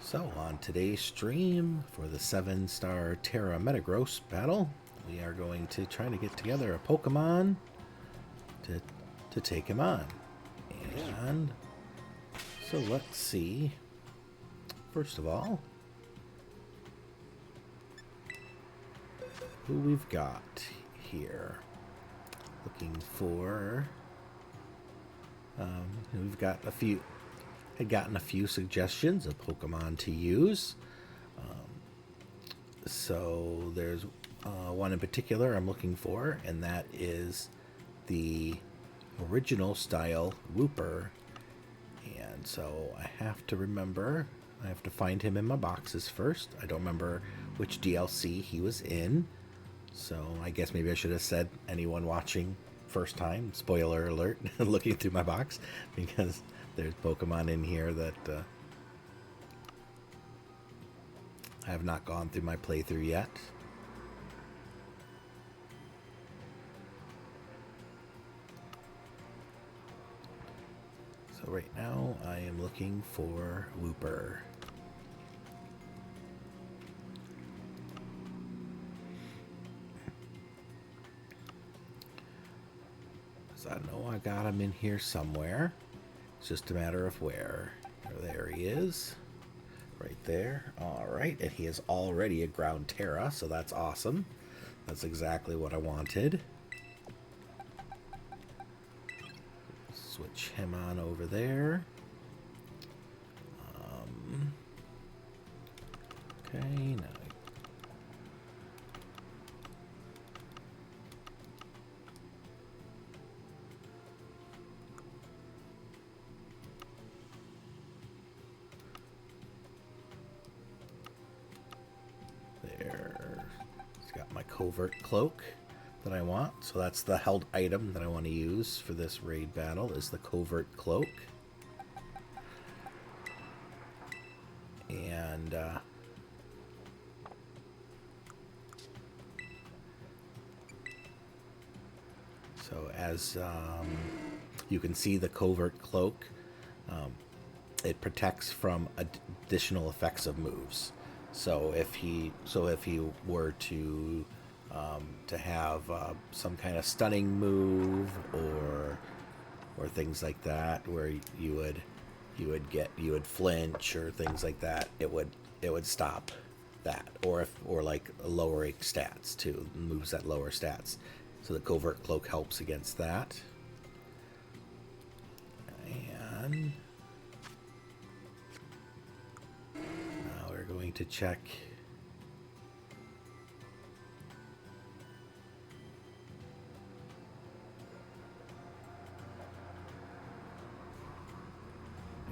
So on today's stream for the 7-star Tera Metagross battle, we are going to try to get together a Pokemon to take him on. And so let's see. First of all, who we've got here. Looking for... we've got a few... had gotten a few suggestions of Pokemon to use. So there's one in particular I'm looking for, and that is the original style Wooper. And so I have to remember, I have to find him in my boxes first. I don't remember which DLC he was in. So I guess maybe I should have said anyone watching first time, spoiler alert, looking through my box, because there's Pokemon in here that I have not gone through my playthrough yet. So right now I am looking for Wooper. So I know I got him in here somewhere. It's just a matter of where. There he is. Right there. Alright, and he is already a ground Tera, so that's awesome. That's exactly what I wanted. Switch him on over there. Okay, now my covert cloak that I want. So that's the held item that I want to use for this raid battle, is the covert cloak. And so as you can see, the covert cloak, it protects from additional effects of moves. So if he were to have some kind of stunning move or things like that, where you would flinch or things like that, it would stop that. Or like lowering stats too, moves that lower stats. So the covert cloak helps against that. And going to check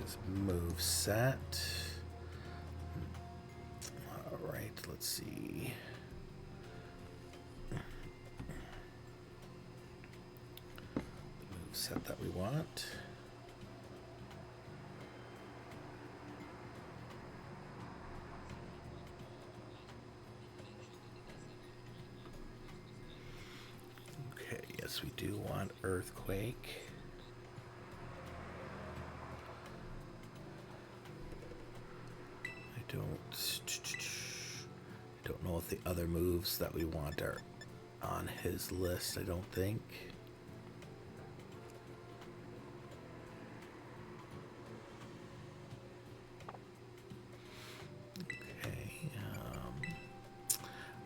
his move set. All right, let's see. The move set that we want. Yes, we do want Earthquake. I don't know if the other moves that we want are on his list. I don't think. Okay.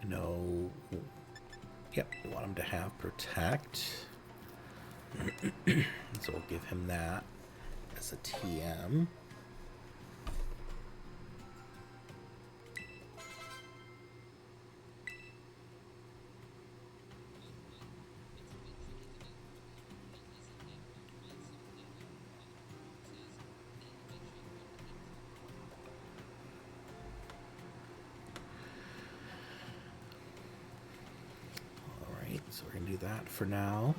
I know. Yep, we want him to have Protect. So we'll give him that as a TM. So we're going to do that for now.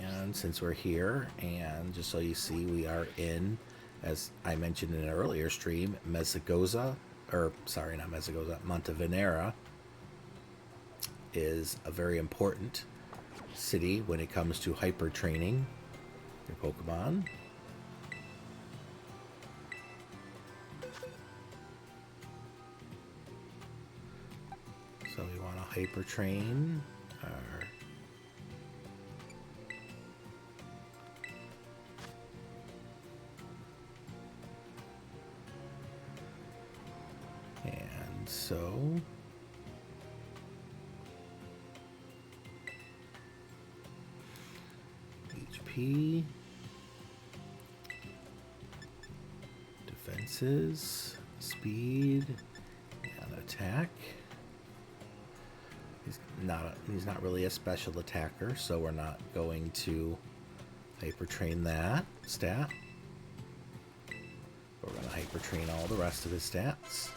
And since we're here, and just so you see, we are in, as I mentioned in an earlier stream, Montevenera is a very important city when it comes to hyper training your Pokemon. hyper train our and so HP, defenses, speed, and attack. He's not really a special attacker, so we're not going to hyper train that stat. We're going to hyper train all the rest of his stats.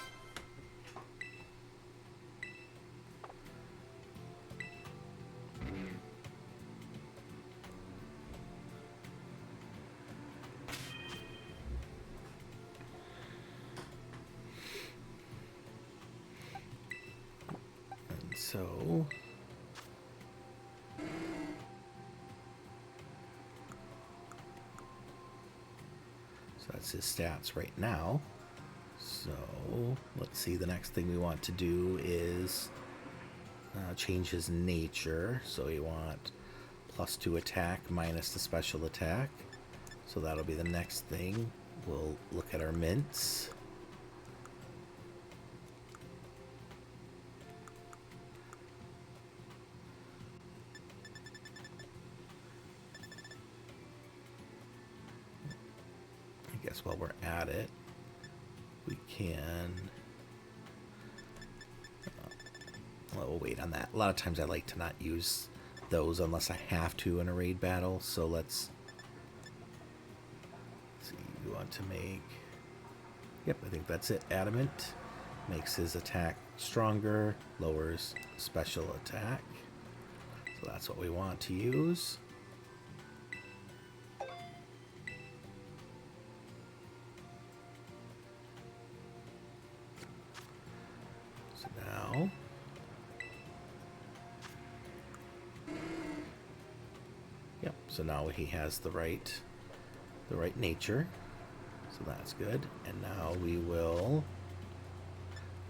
So that's his stats right now. So let's see, the next thing we want to do is change his nature. So we want +2 attack minus the special attack. So that'll be the next thing. We'll look at our mints. I guess while we're at it, we can... well, we'll wait on that. A lot of times I like to not use those unless I have to in a raid battle. So let's see, we want to make... Yep, I think that's it. Adamant makes his attack stronger, lowers special attack. So that's what we want to use. So now... Yep, so now he has the right nature. So that's good. And now we will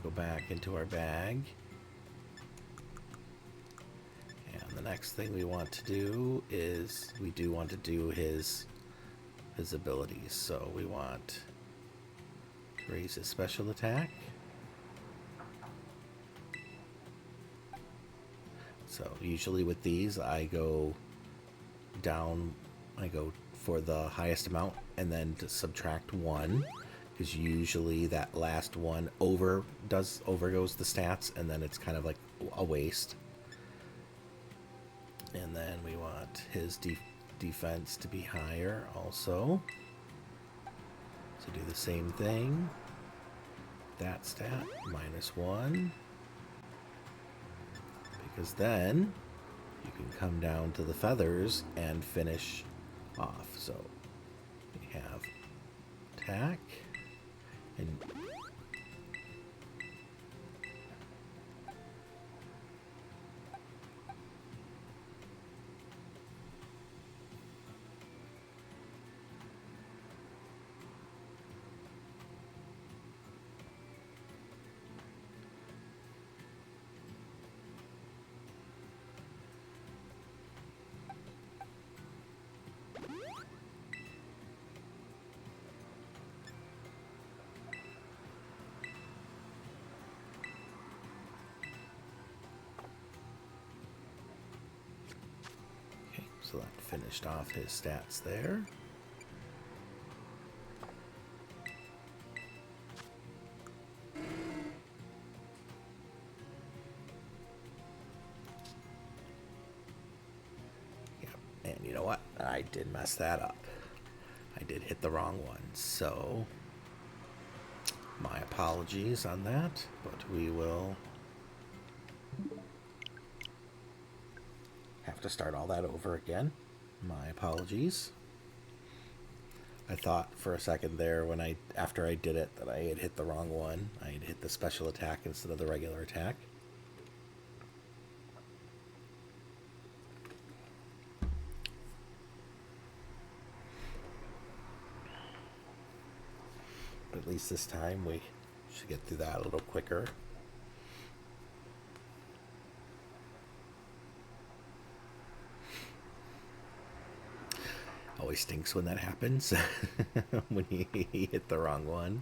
go back into our bag. And the next thing we want to do is we do want to do his abilities. So we want to raise his special attack. So usually with these I go down, I go for the highest amount and then to subtract 1, because usually that last one overgoes the stats and then it's kind of like a waste. And then we want his defense to be higher also, so do the same thing. That stat -1, because then you can come down to the feathers and finish off. So we have attack and so that finished off his stats there. Yep, and you know what? I did mess that up. I did hit the wrong one, so my apologies on that, but we will have to start all that over again. My apologies. I thought for a second there when after I did it that I had hit the wrong one. I had hit the special attack instead of the regular attack. But at least this time we should get through that a little quicker. always stinks when that happens. When you hit the wrong one.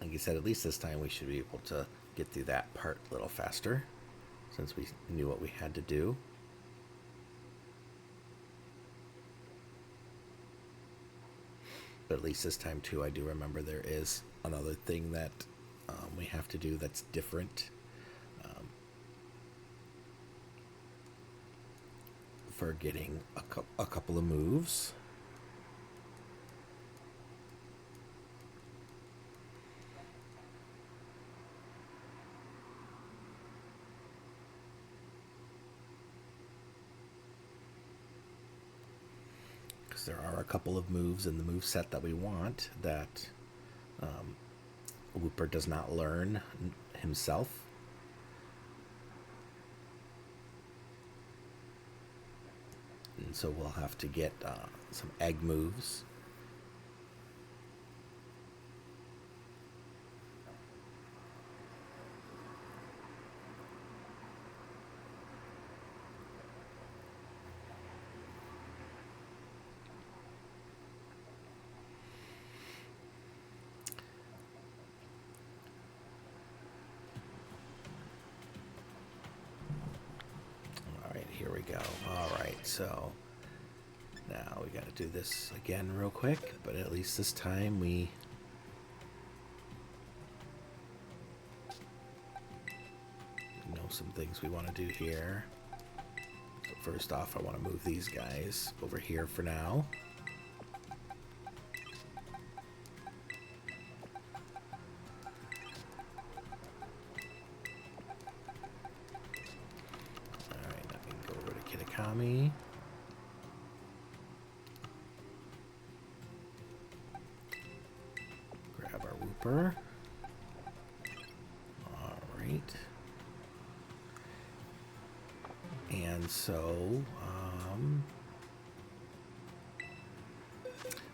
Like you said, at least this time we should be able to get through that part a little faster, since we knew what we had to do. But at least this time too, I do remember there is another thing that we have to do that's different for getting a couple of moves. There are a couple of moves in the move set that we want that Whooper does not learn himself. And so we'll have to get some egg moves. Here we go. Alright, so now we got to do this again real quick, but at least this time we know some things we want to do here. So first off, I want to move these guys over here for now. Grab our Whooper. Alright. And so,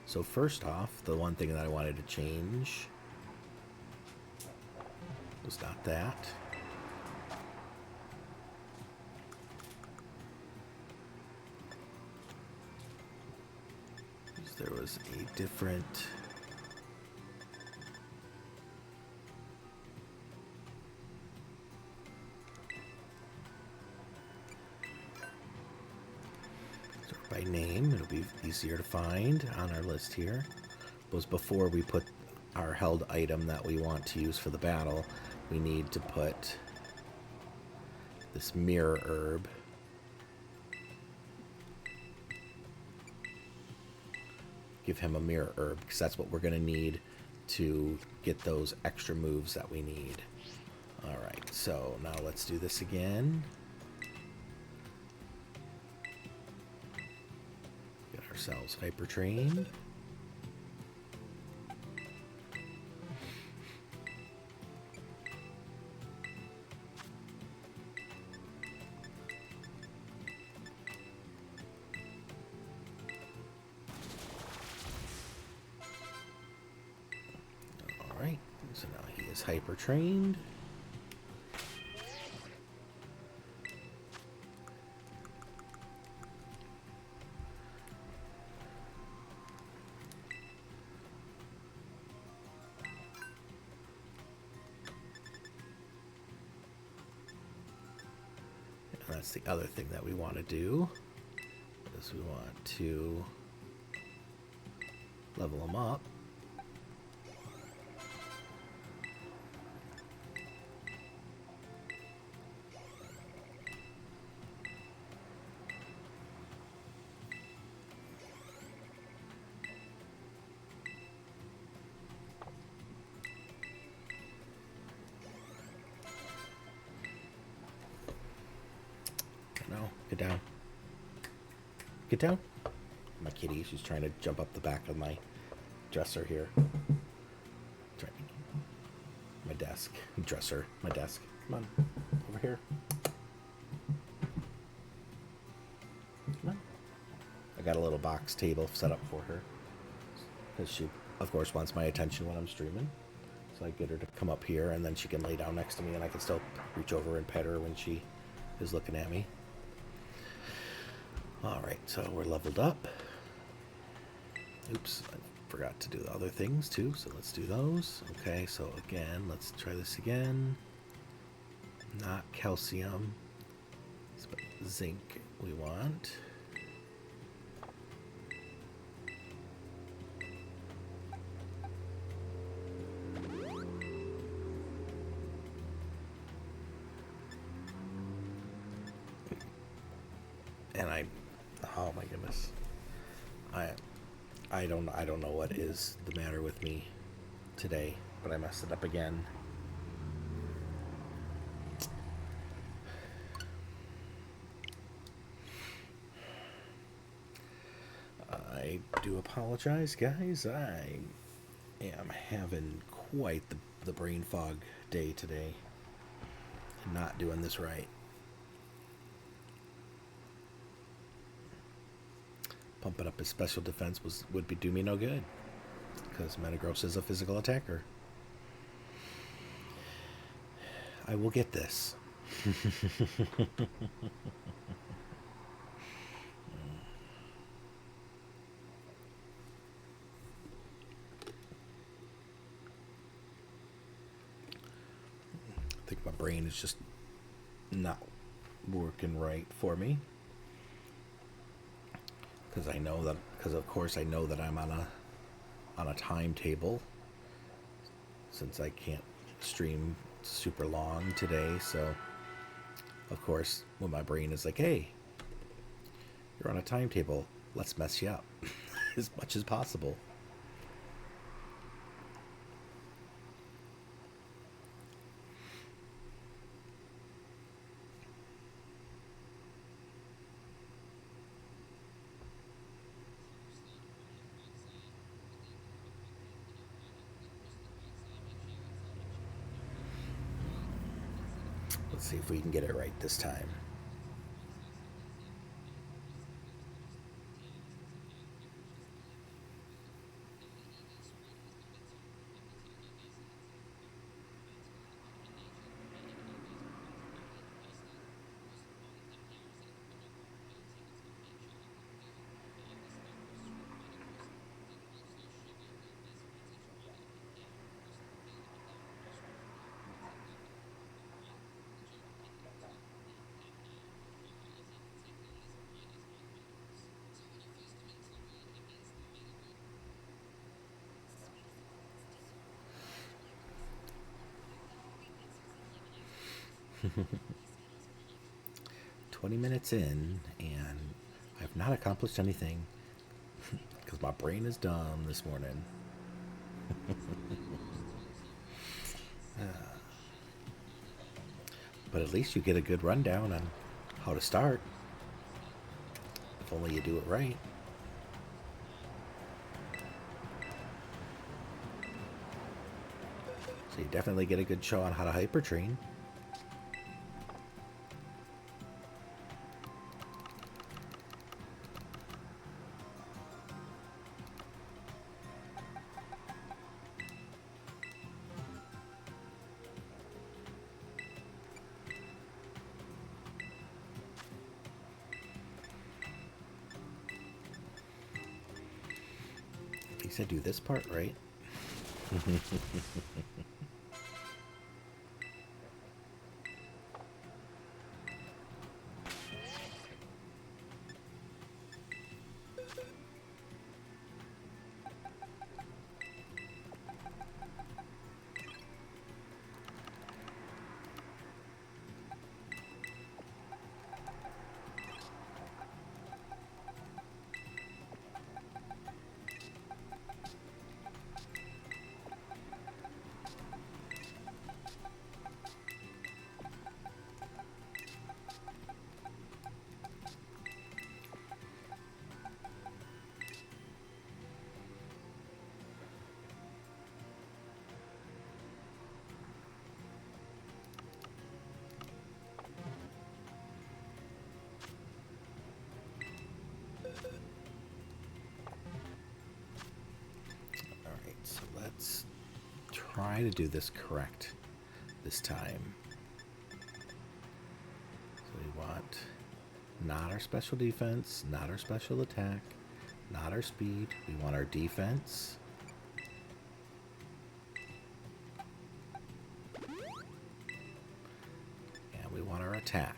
so first off, the one thing that I wanted to change was not that. There was a different by name. It'll be easier to find on our list here. Was before we put our held item that we want to use for the battle, we need to put this mirror herb. Give him a mirror herb, because that's what we're going to need to get those extra moves that we need. Alright, so now let's do this again. Get ourselves hyper trained. So now he is hyper trained. And that's the other thing that we want to do, is we want to level him up. no. Get down. Get down. My kitty, she's trying to jump up the back of my dresser here. My desk. Dresser. My desk. Come on. Over here. Come on. I got a little box table set up for her. Because she, of course, wants my attention when I'm streaming. So I get her to come up here, and then she can lay down next to me, and I can still reach over and pet her when she is looking at me. Alright, so we're leveled up. Oops, I forgot to do the other things too, so let's do those. Okay, so again, let's try this again. Not calcium. It's zinc we want. And oh my goodness, I don't know what is the matter with me today, but I messed it up again. I do apologize, guys. I am having quite the brain fog day today. Not doing this right. Pumping up his special defense would do me no good, because Metagross is a physical attacker. I will get this. I think my brain is just not working right for me. Because of course I know that I'm on a timetable, since I can't stream super long today. So of course, when my brain is like, hey, you're on a timetable, let's mess you up as much as possible. Let's see if we can get it right this time. "20 minutes in, and I've not accomplished anything because my brain is dumb this morning." But at least you get a good rundown on how to start, if only you do it right. So you definitely get a good show on how to hyper train. At least I do this part right. try to do this correct this time. So we want not our special defense, not our special attack, not our speed. We want our defense. And we want our attack.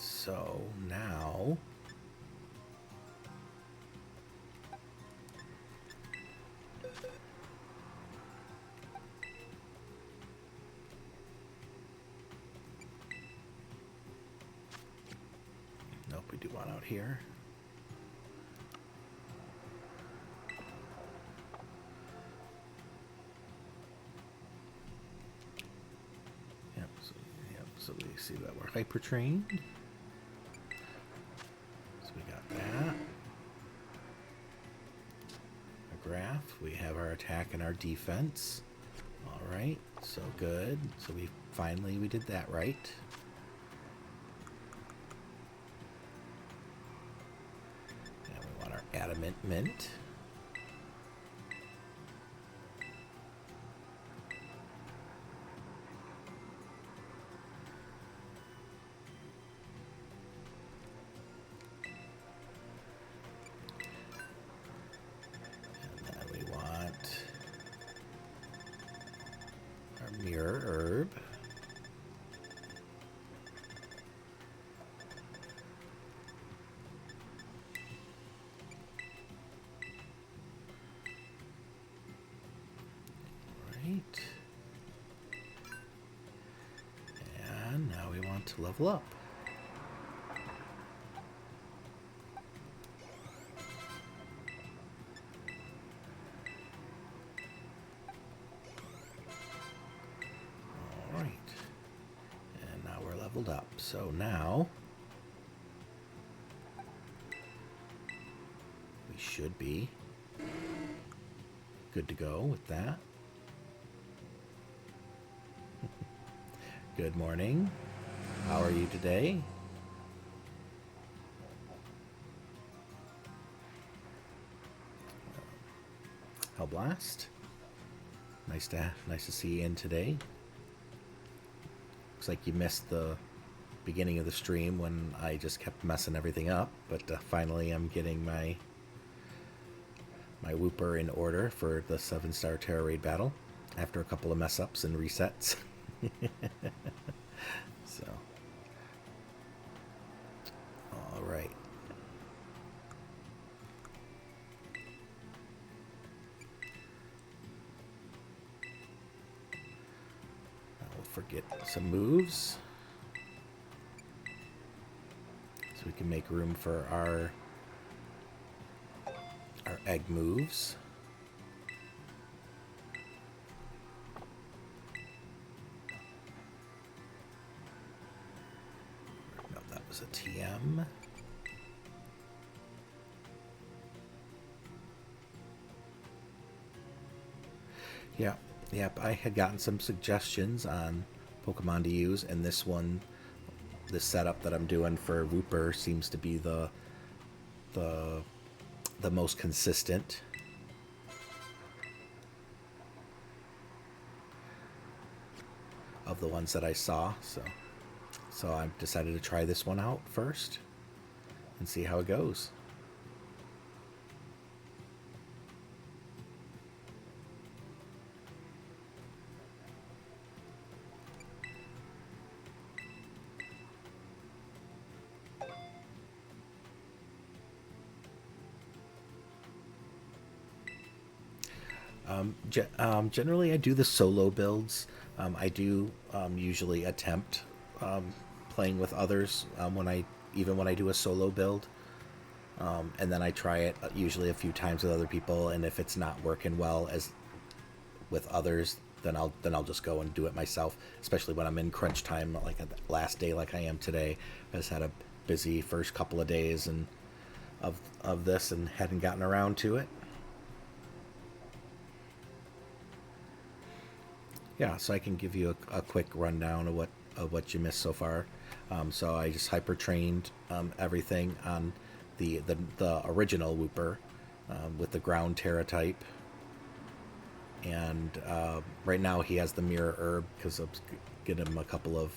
So now nope, we do one out here. So we see that we're hyper trained. That a graph, we have our attack and our defense. All right, so good. So we did that right. And we want our adamant mint. Mirror herb. Right. And now we want to level up. Up. So now we should be good to go with that. Good morning. How are you today? Hellblast. Nice to see you in today. Looks like you missed the beginning of the stream when I just kept messing everything up, but finally I'm getting my Whooper in order for the 7-star Tera raid battle after a couple of mess ups and resets. So, all right. I'll forget some moves. We can make room for our egg moves. No, that was a TM. Yep, I had gotten some suggestions on Pokemon to use, and this setup that I'm doing for Whooper seems to be the most consistent. Of the ones that I saw, so I decided to try this one out first and see how it goes. Generally, I do the solo builds. I do usually attempt playing with others when I do a solo build, and then I try it usually a few times with other people. And if it's not working well as with others, then I'll just go and do it myself. Especially when I'm in crunch time, like the last day, like I am today. I just had a busy first couple of days, and of this and hadn't gotten around to it. Yeah, so I can give you a quick rundown of what you missed so far. So I just hyper trained everything on the original Wooper with the ground Tera type, and right now he has the mirror herb because I'll get him a couple of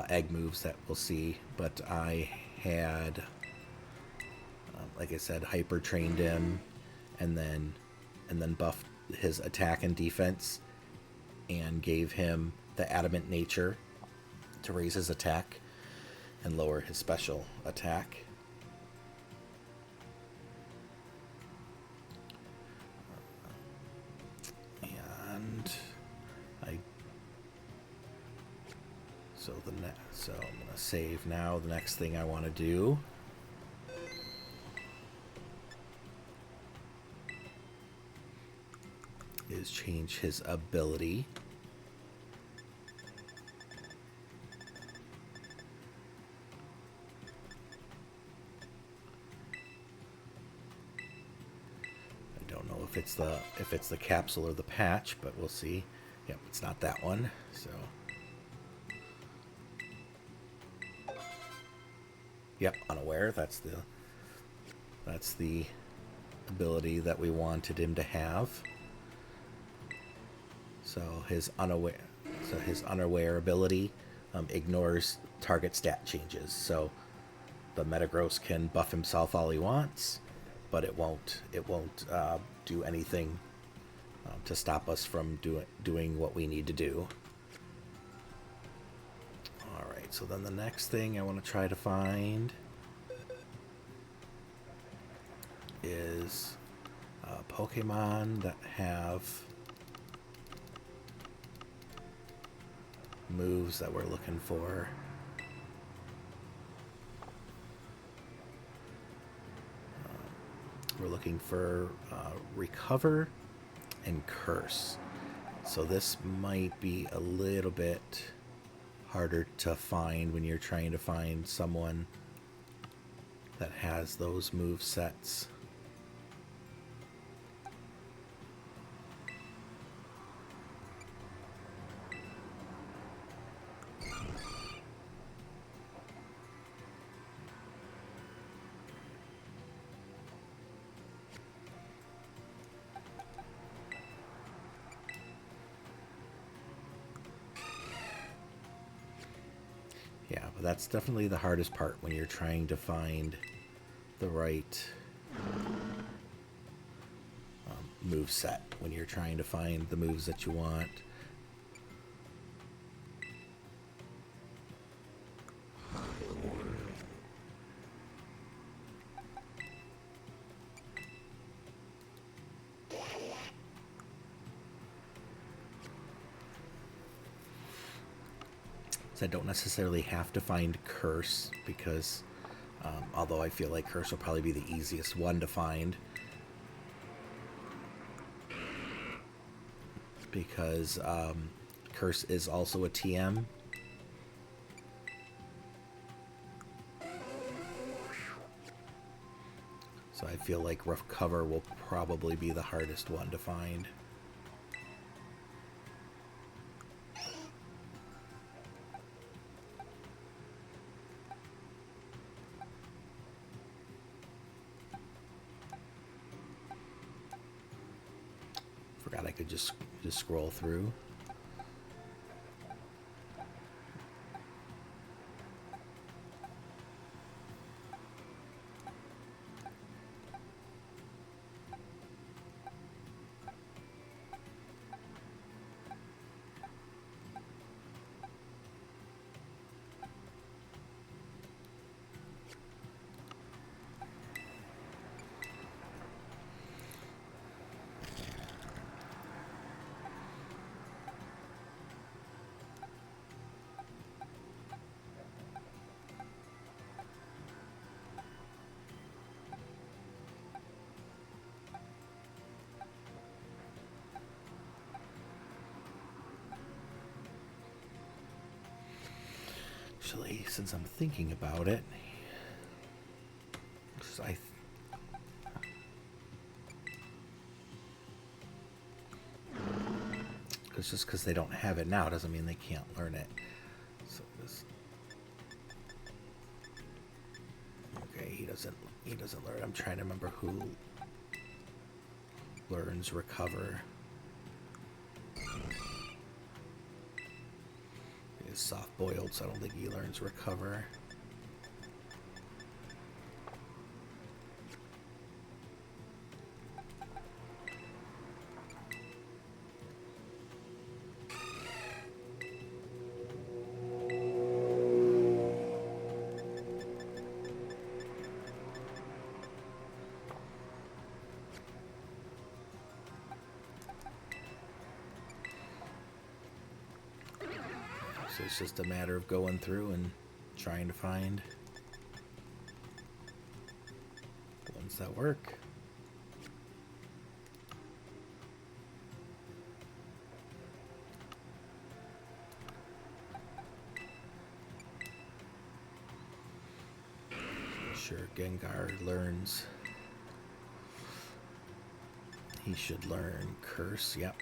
egg moves that we'll see. But I had, like I said, hyper trained him, and then buffed his attack and defense, and gave him the adamant nature to raise his attack and lower his special attack. And so I'm gonna save now. The next thing I want to do is change his ability. I don't know if it's the capsule or the patch, but we'll see. Yep, it's not that one. So yep, unaware. That's the ability that we wanted him to have. So his unaware ability ignores target stat changes. So the Metagross can buff himself all he wants, but it won't do anything to stop us from doing what we need to do. All right. So then the next thing I want to try to find is Pokemon that have moves that we're looking for. We're looking for Recover and Curse. So this might be a little bit harder to find when you're trying to find someone that has those move sets. Yeah, but that's definitely the hardest part when you're trying to find the right move set, when you're trying to find the moves that you want. So I don't necessarily have to find Curse because although I feel like Curse will probably be the easiest one to find, because Curse is also a TM. So I feel like Recover will probably be the hardest one to find. Forgot I could just scroll through. Actually, since I'm thinking about it, Because just because they don't have it now doesn't mean they can't learn it. So this. Okay, he doesn't learn. I'm trying to remember who learns recover. He's soft-boiled, so I don't think he learns recover. So it's just a matter of going through and trying to find ones that work. Sure, Gengar learns. He should learn Curse, yep.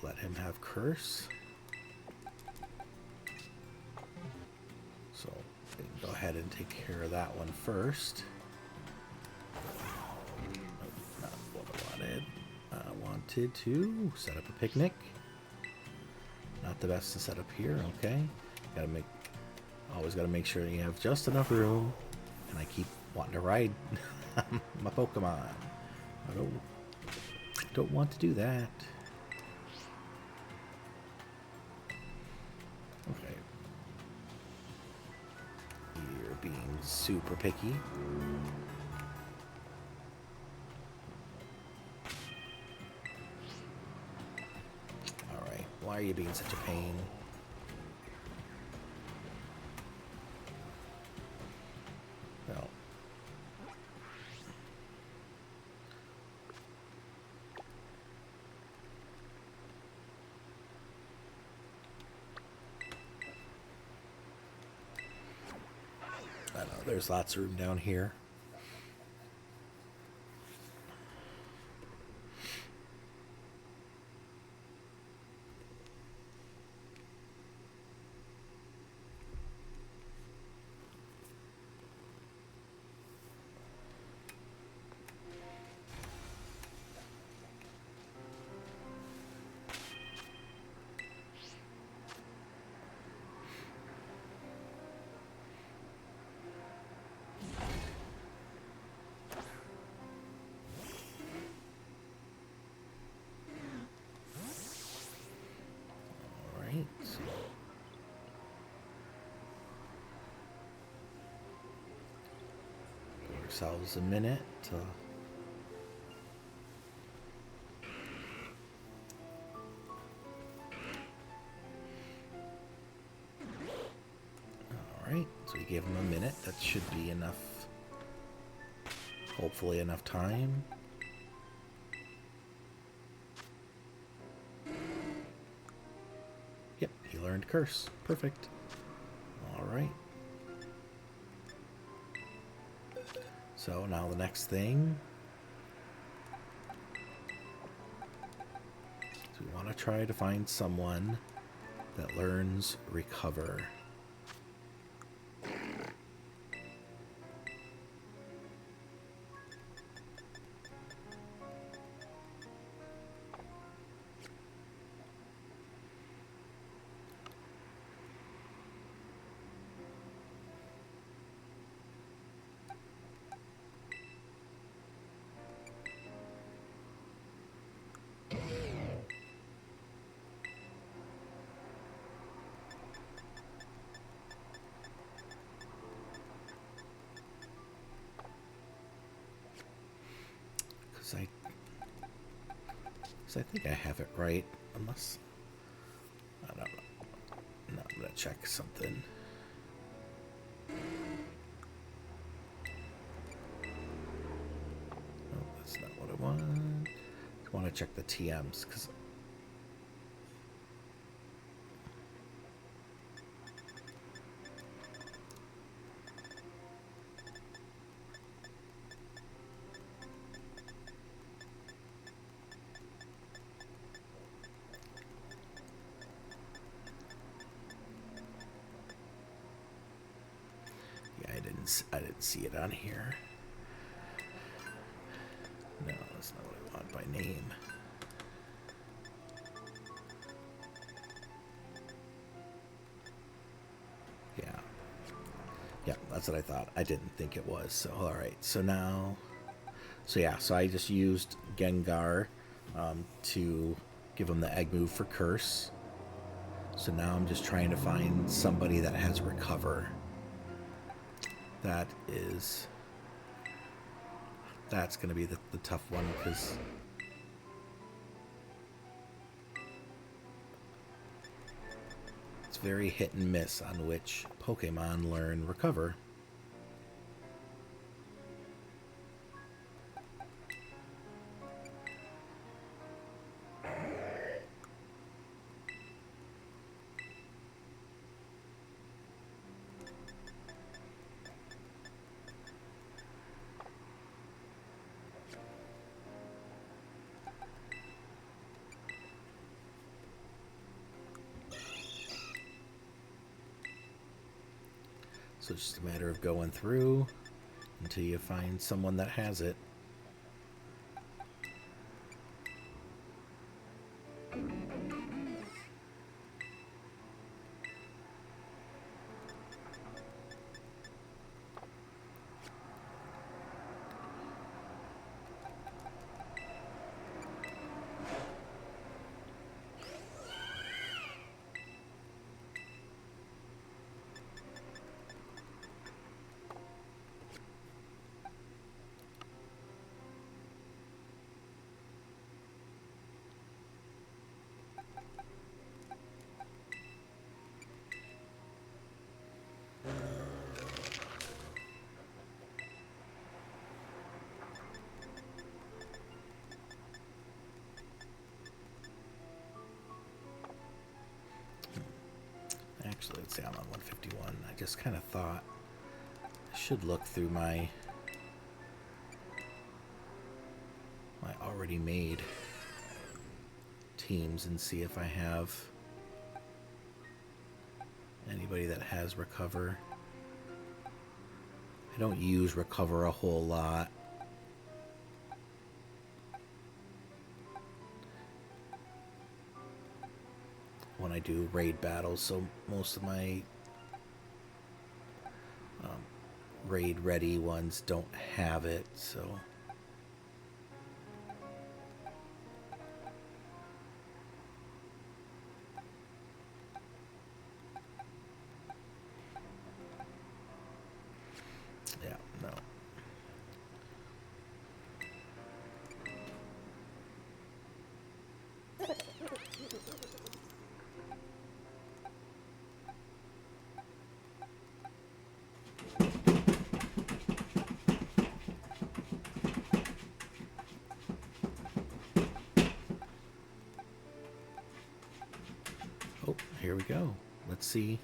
Let him have Curse. So we can go ahead and take care of that one first. Oh, not what I wanted. I wanted to set up a picnic. Not the best to set up here, okay. Always gotta make sure you have just enough room. And I keep wanting to ride my Pokemon. I don't want to do that. Okay. You're being super picky. Alright, why are you being such a pain? No. I know, there's lots of room down here. Give ourselves a minute to Alright, so we gave him a minute. That should be enough. Hopefully enough time. Yep, he learned Curse. Perfect. Alright. So now the next thing is we want to try to find someone that learns Recover. I think I have it right, unless I don't know. No, I'm gonna check something. No, that's not what I want. I want to check the TMs because I didn't see it on here. No, that's not what I want by name. Yeah. Yeah, that's what I thought. I didn't think it was. So, all right. So now, so I just used Gengar to give him the egg move for Curse. So now I'm just trying to find somebody that has Recover. That's going to be the tough one because it's very hit and miss on which Pokemon learn Recover. So it's just a matter of going through until you find someone that has it. Actually, let's see, I'm on 151. I just kind of thought I should look through my already made teams and see if I have anybody that has Recover. I don't use Recover a whole lot. When I do raid battles, so most of my raid ready ones don't have it, so yeah, no. Oh, here we go. Let's see.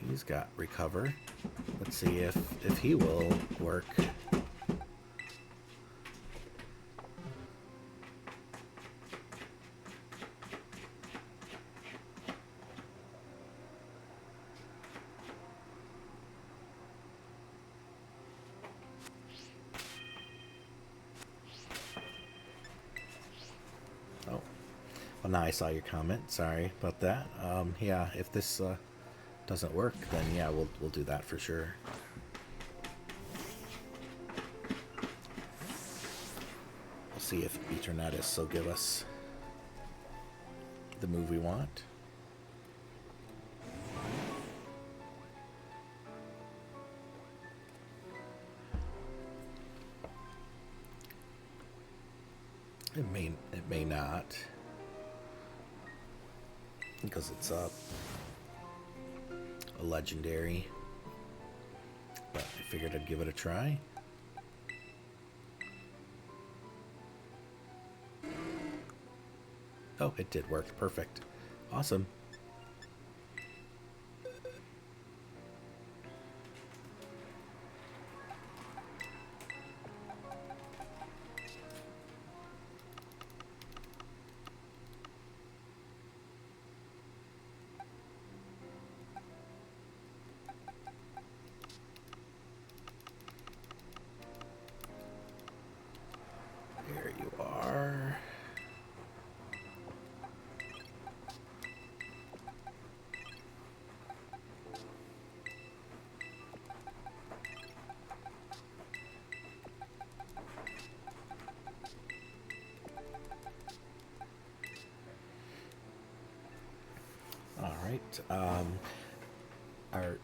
He's got Recover. Let's see if he will work. Oh, well, now I saw your comment. Sorry about that. Yeah, if this doesn't work, then yeah, we'll do that for sure. We'll see if Eternatus will give us the move we want. It may not, because it's a legendary, but I figured I'd give it a try. Oh, it did work. Perfect. Awesome.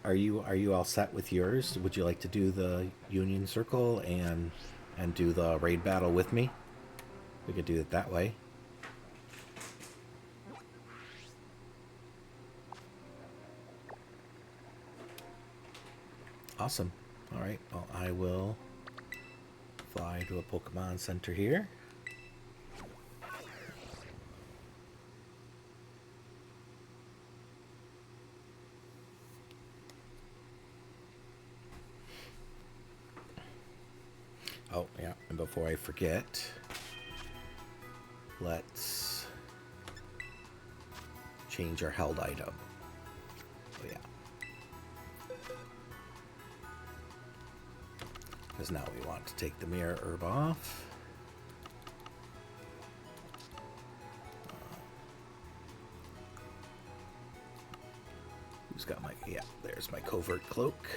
Are you all set with yours? Would you like to do the Union Circle and do the raid battle with me? We could do it that way. Awesome. All right. Well, I will fly to a Pokemon Center here. Oh, yeah. And before I forget, let's change our held item. Oh, yeah. Because now we want to take the Mirror Herb off. Who's got my... Yeah, there's my Covert Cloak.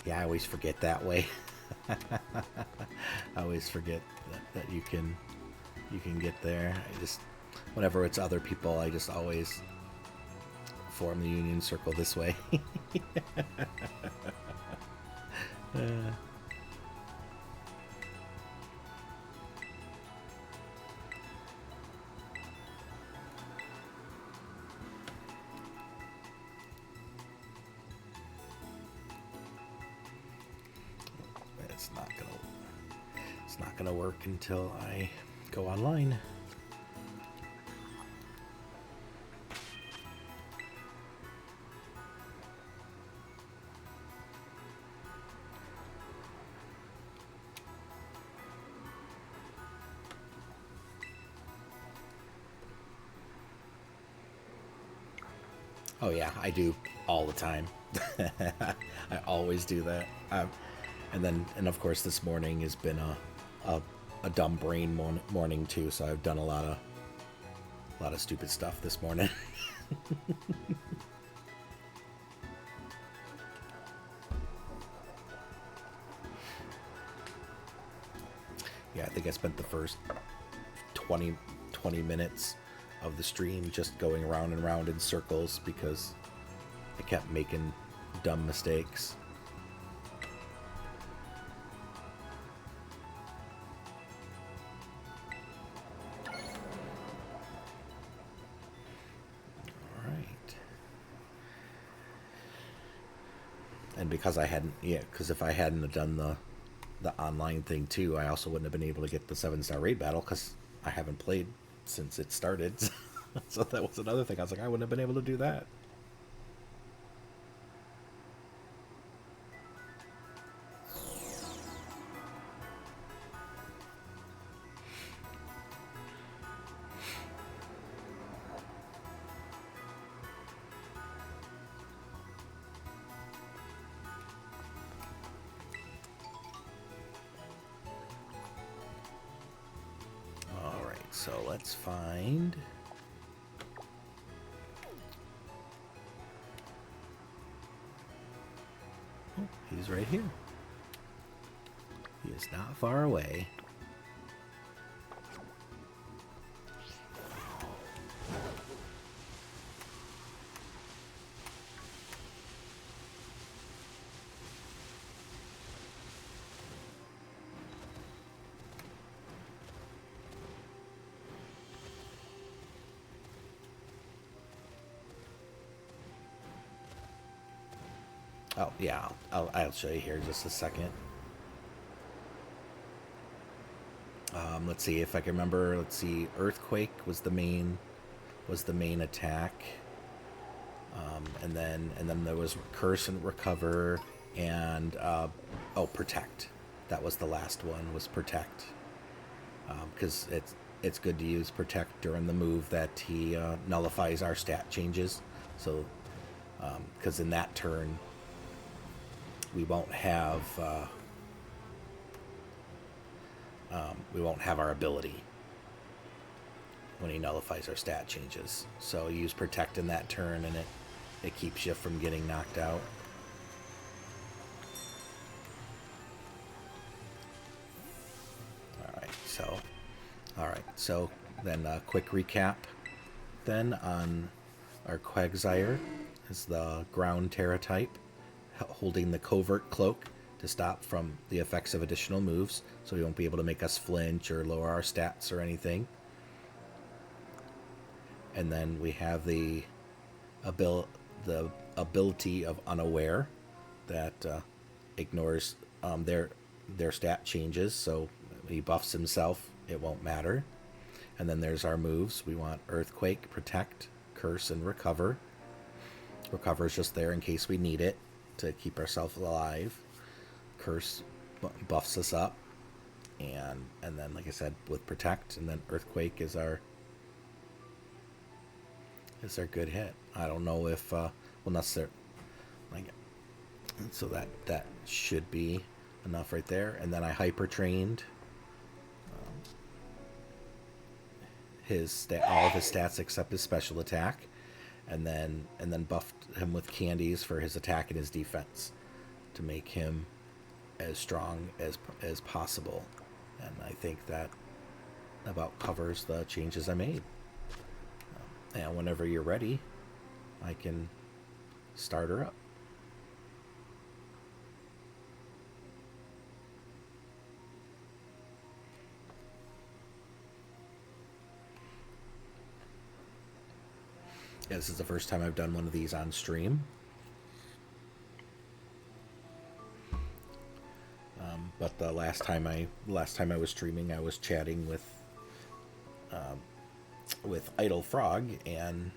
Yeah, I always forget that way. I always forget that you can get there. I just, whenever it's other people, I just always form the Union Circle this way. It's not gonna work until I go online. Oh yeah, I do all the time. I always do that. And of course this morning has been a dumb brain morning too. So I've done a lot of stupid stuff this morning. Yeah, I think I spent the first 20 minutes of the stream just going around and around in circles because I kept making dumb mistakes. Alright. And because I hadn't, because if I hadn't have done the online thing too, I also wouldn't have been able to get the 7-star raid battle because I haven't played since it started. So that was another thing. I was like, I wouldn't have been able to do that. So let's find... Oh, he's right here. He is not far away. Oh, yeah, I'll show you here in just a second. Let's see if I can remember. Let's see, Earthquake was the main attack. And then there was Curse and Recover and Protect. That was the last one, was Protect. Because it's good to use Protect during the move that he nullifies our stat changes. So, because in that turn, we won't have our ability when he nullifies our stat changes. So use Protect in that turn, and it keeps you from getting knocked out. All right, so then a quick recap then on our Quagsire is the ground Tera type, holding the covert cloak to stop from the effects of additional moves, so he won't be able to make us flinch or lower our stats or anything. And then we have the ability of Unaware that ignores their stat changes, so he buffs himself, it won't matter. And then there's our moves. We want Earthquake, Protect, Curse, and Recover. Recover is just there in case we need it to keep ourselves alive. Curse buffs us up. And then, like I said, with Protect, and then Earthquake is our good hit. I don't know if, unless they're, like, so that should be enough right there. And then I hyper trained all of his stats except his special attack, and then buffed him with candies for his attack and his defense to make him as strong as possible. And I think that about covers the changes I made. And whenever you're ready, I can start her up. Yeah, this is the first time I've done one of these on stream. But the last time I was streaming, I was chatting with Idle Frog, and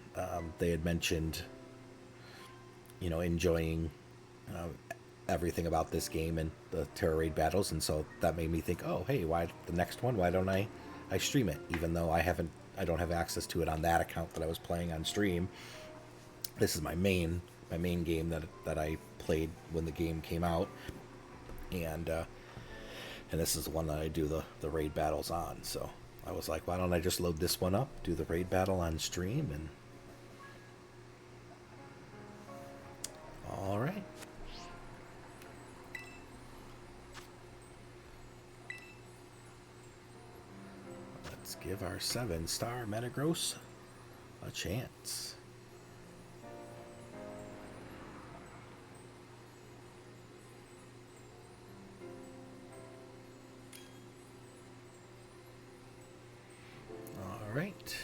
they had mentioned, enjoying everything about this game and the Tera raid battles, and so that made me think, oh, hey, why the next one? Why don't I stream it? Even though I don't have access to it on that account that I was playing on stream. This is my main game that I played when the game came out, and this is the one that I do the raid battles on. So I was like, why don't I just load this one up, do the raid battle on stream, and all right. Let's give our 7-star Metagross a chance. All right.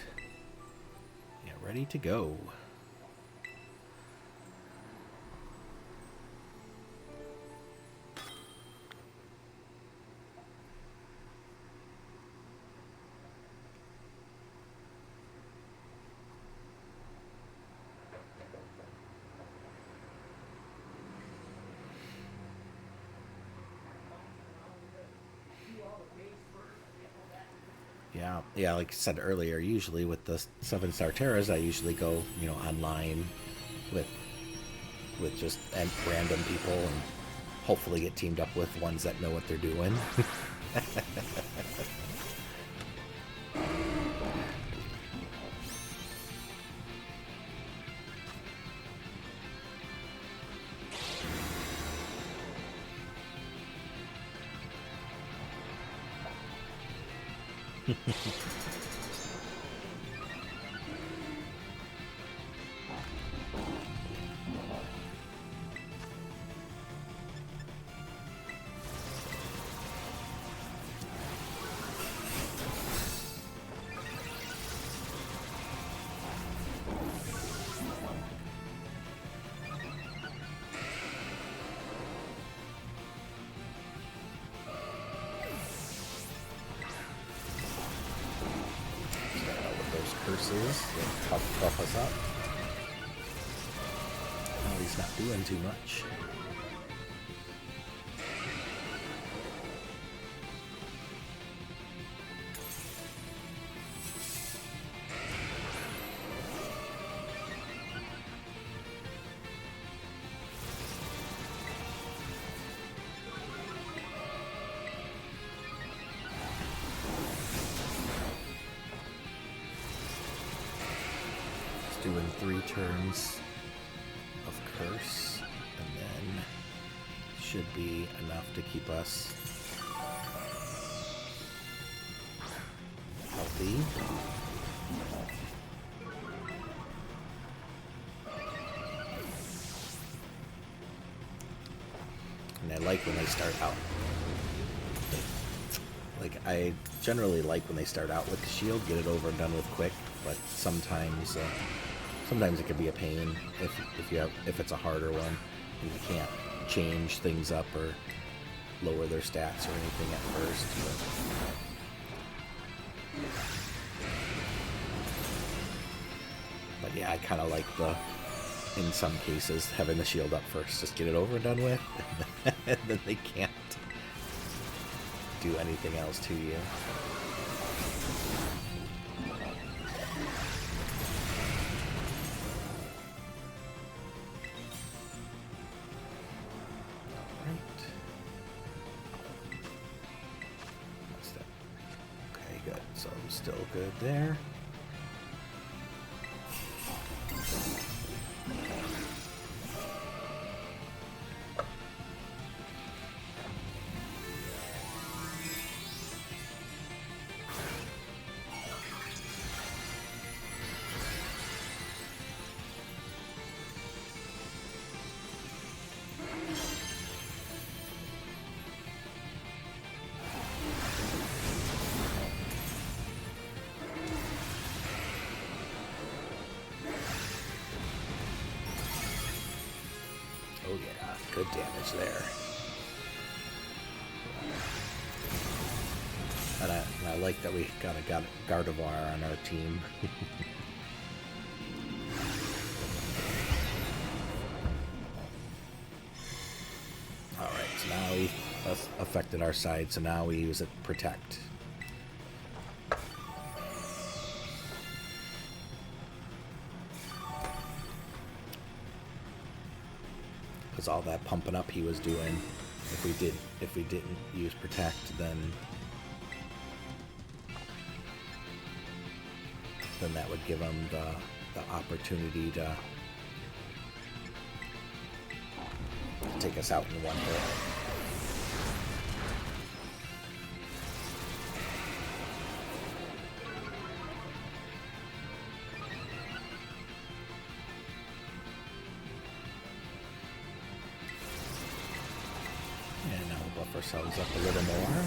Yeah, ready to go. Yeah, like I said earlier, usually with the 7-star Teras, I usually go, online with just random people, and hopefully get teamed up with ones that know what they're doing. Curses that buff us up. Oh, he's not doing too much. Doing 3 turns of curse, and then should be enough to keep us healthy. And I like when they start out. Like, I generally like when they start out with the shield, get it over and done with quick, but sometimes it can be a pain if it's a harder one and you can't change things up or lower their stats or anything at first. But yeah, I kind of like in some cases, having the shield up first. Just get it over and done with, and then they can't do anything else to you. Okay, good. So I'm still good there. Oh yeah, good damage there. And I like that we got a Gardevoir on our team. Alright, so now we affected our side, so now we use it Protect. Because all that pumping up he was doing, if we didn't use Protect, then that would give him the opportunity to take us out in one hit. And now we'll buff ourselves up a little more.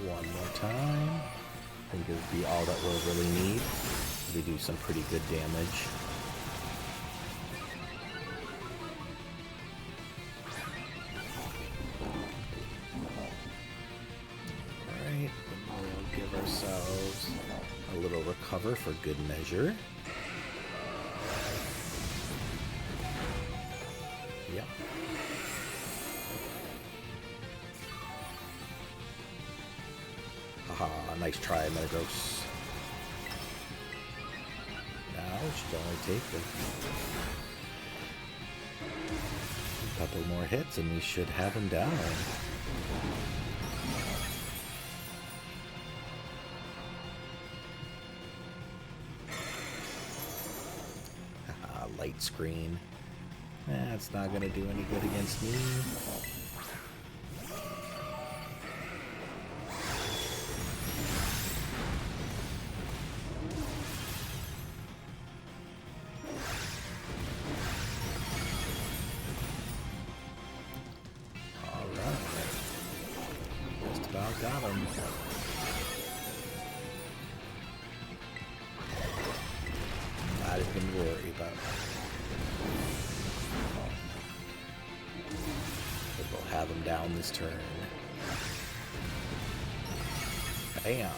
One more time. I think it would be all that we'll really need. We do some pretty good damage. Alright, we'll give ourselves a little recover for good measure. Yep. Haha, nice try, Metagross. Now it should only take a couple more hits and we should have him down. Haha, light screen. That's not gonna do any good against me. Got him. Not even worry about it. But we'll have him down this turn. Bam.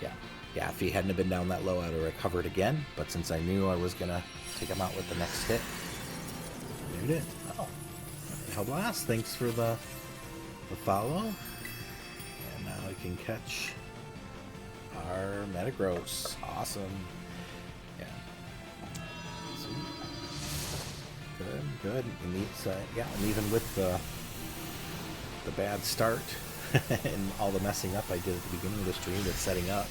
Yeah, if he hadn't have been down that low, I'd have recovered again. But since I knew I was going to take him out with the next hit, I did it. Oh. Hell Blast, thanks for the follow. We can catch our Metagross. Awesome. Yeah. Sweet. Good. And even with the bad start and all the messing up I did at the beginning of the stream with setting up,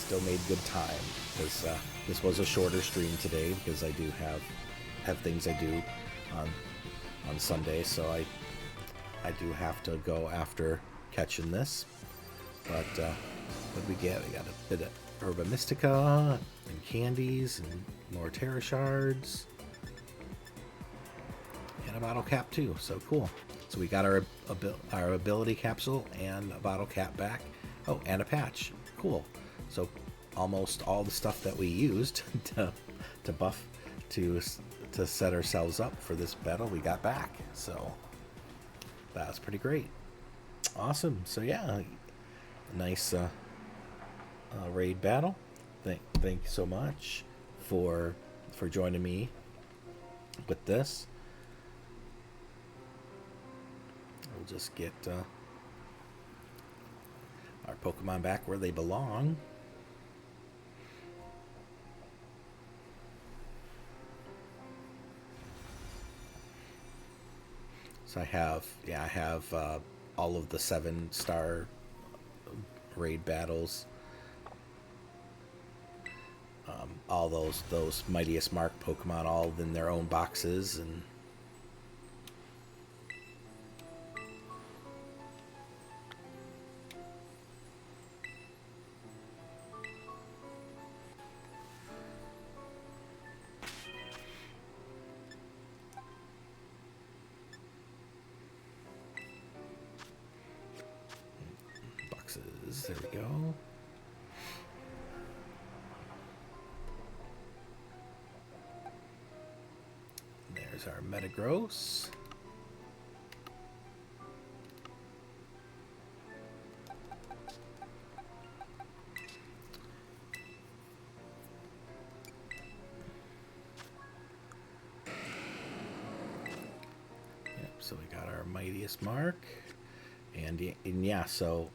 still made good time because this was a shorter stream today because I do have things I do on Sunday, so I do have to go after catching this. But what we get? We got a bit of Herba Mystica and candies and more Tera shards and a bottle cap too. So cool. So we got our ability capsule and a bottle cap back. Oh, and a patch. Cool. So almost all the stuff that we used to buff to set ourselves up for this battle we got back. So that was pretty great. Awesome. So yeah, nice raid battle. Thank you so much for joining me with this. We'll just get our Pokemon back where they belong. So I have all of the 7-star raid battles. All those Mightiest Mark Pokemon all in their own boxes, and boxes. There we go. There's our Metagross. Yep, so we got our Mightiest Mark. And yeah, so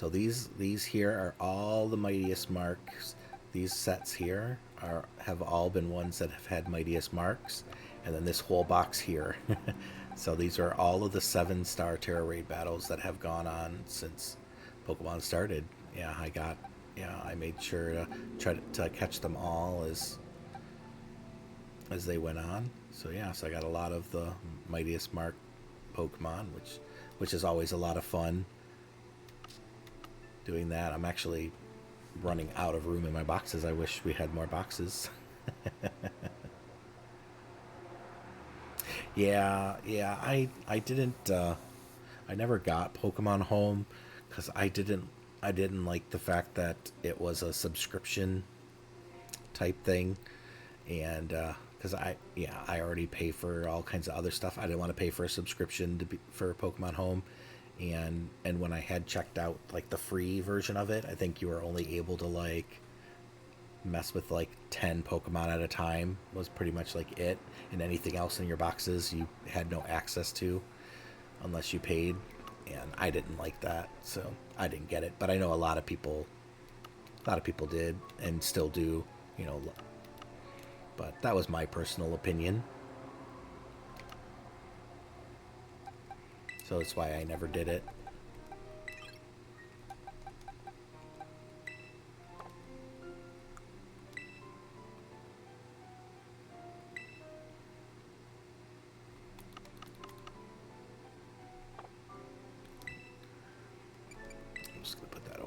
these here are all the Mightiest Marks. These sets here have all been ones that have had Mightiest Marks. And then this whole box here. So these are all of the 7-star Tera raid battles that have gone on since Pokemon started. Yeah, I made sure to try to catch them all as they went on. So yeah, so I got a lot of the Mightiest Mark Pokemon, which is always a lot of fun doing that. I'm actually running out of room in my boxes. I wish we had more boxes. Yeah, I didn't I never got Pokemon Home because I didn't like the fact that it was a subscription type thing, and because I already pay for all kinds of other stuff. I didn't want to pay for a subscription for Pokemon Home, and when I had checked out like the free version of it, I think you were only able to like mess with like 10 Pokemon at a time was pretty much like it, and anything else in your boxes you had no access to unless you paid, and I didn't like that, so I didn't get it. But I know a lot of people did and still do, but that was my personal opinion, so that's why I never did it.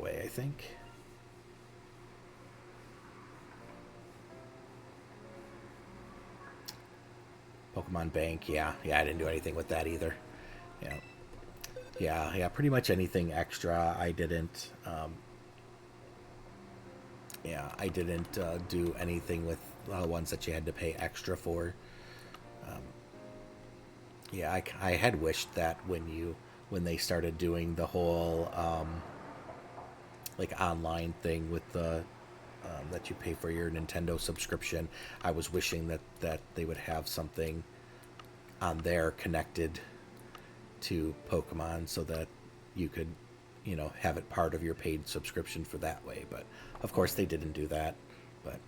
I think. Pokemon Bank, yeah, I didn't do anything with that either. Yeah, pretty much anything extra I didn't. I didn't do anything with ones that you had to pay extra for. I had wished that when they started doing the whole like online thing with the that you pay for your Nintendo subscription, I was wishing that they would have something on there connected to Pokemon so that you could, have it part of your paid subscription for that way. But of course they didn't do that, but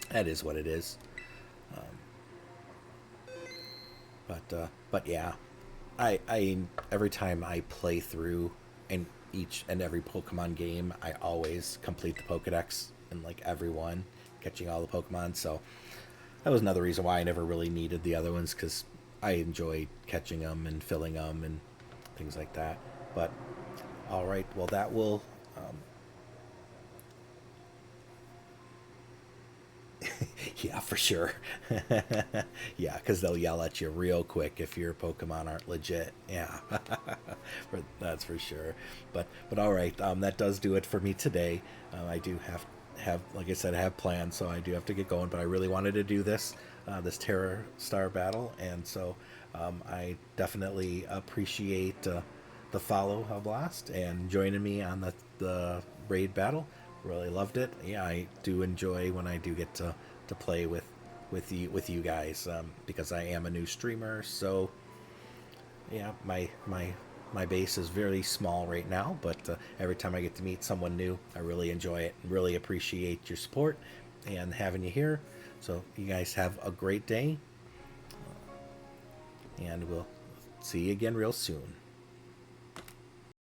that is what it is. But yeah, I every time I play through, and each and every Pokemon game, I always complete the Pokedex in like every one, catching all the Pokemon. So that was another reason why I never really needed the other ones, because I enjoy catching them and filling them and things like that. But all right, well that will yeah, for sure. Yeah, because they'll yell at you real quick if your Pokemon aren't legit. Yeah, that's for sure. But all right, that does do it for me today. I do have like I said, I have plans, so I do have to get going. But I really wanted to do this Terra Star battle, and so I definitely appreciate the follow of Blast and joining me on the raid battle. Really loved it. Yeah, I do enjoy when I do get to play with you guys, because I am a new streamer. So yeah, my base is very small right now, but every time I get to meet someone new, I really enjoy it. Really appreciate your support and having you here. So you guys have a great day, and we'll see you again real soon.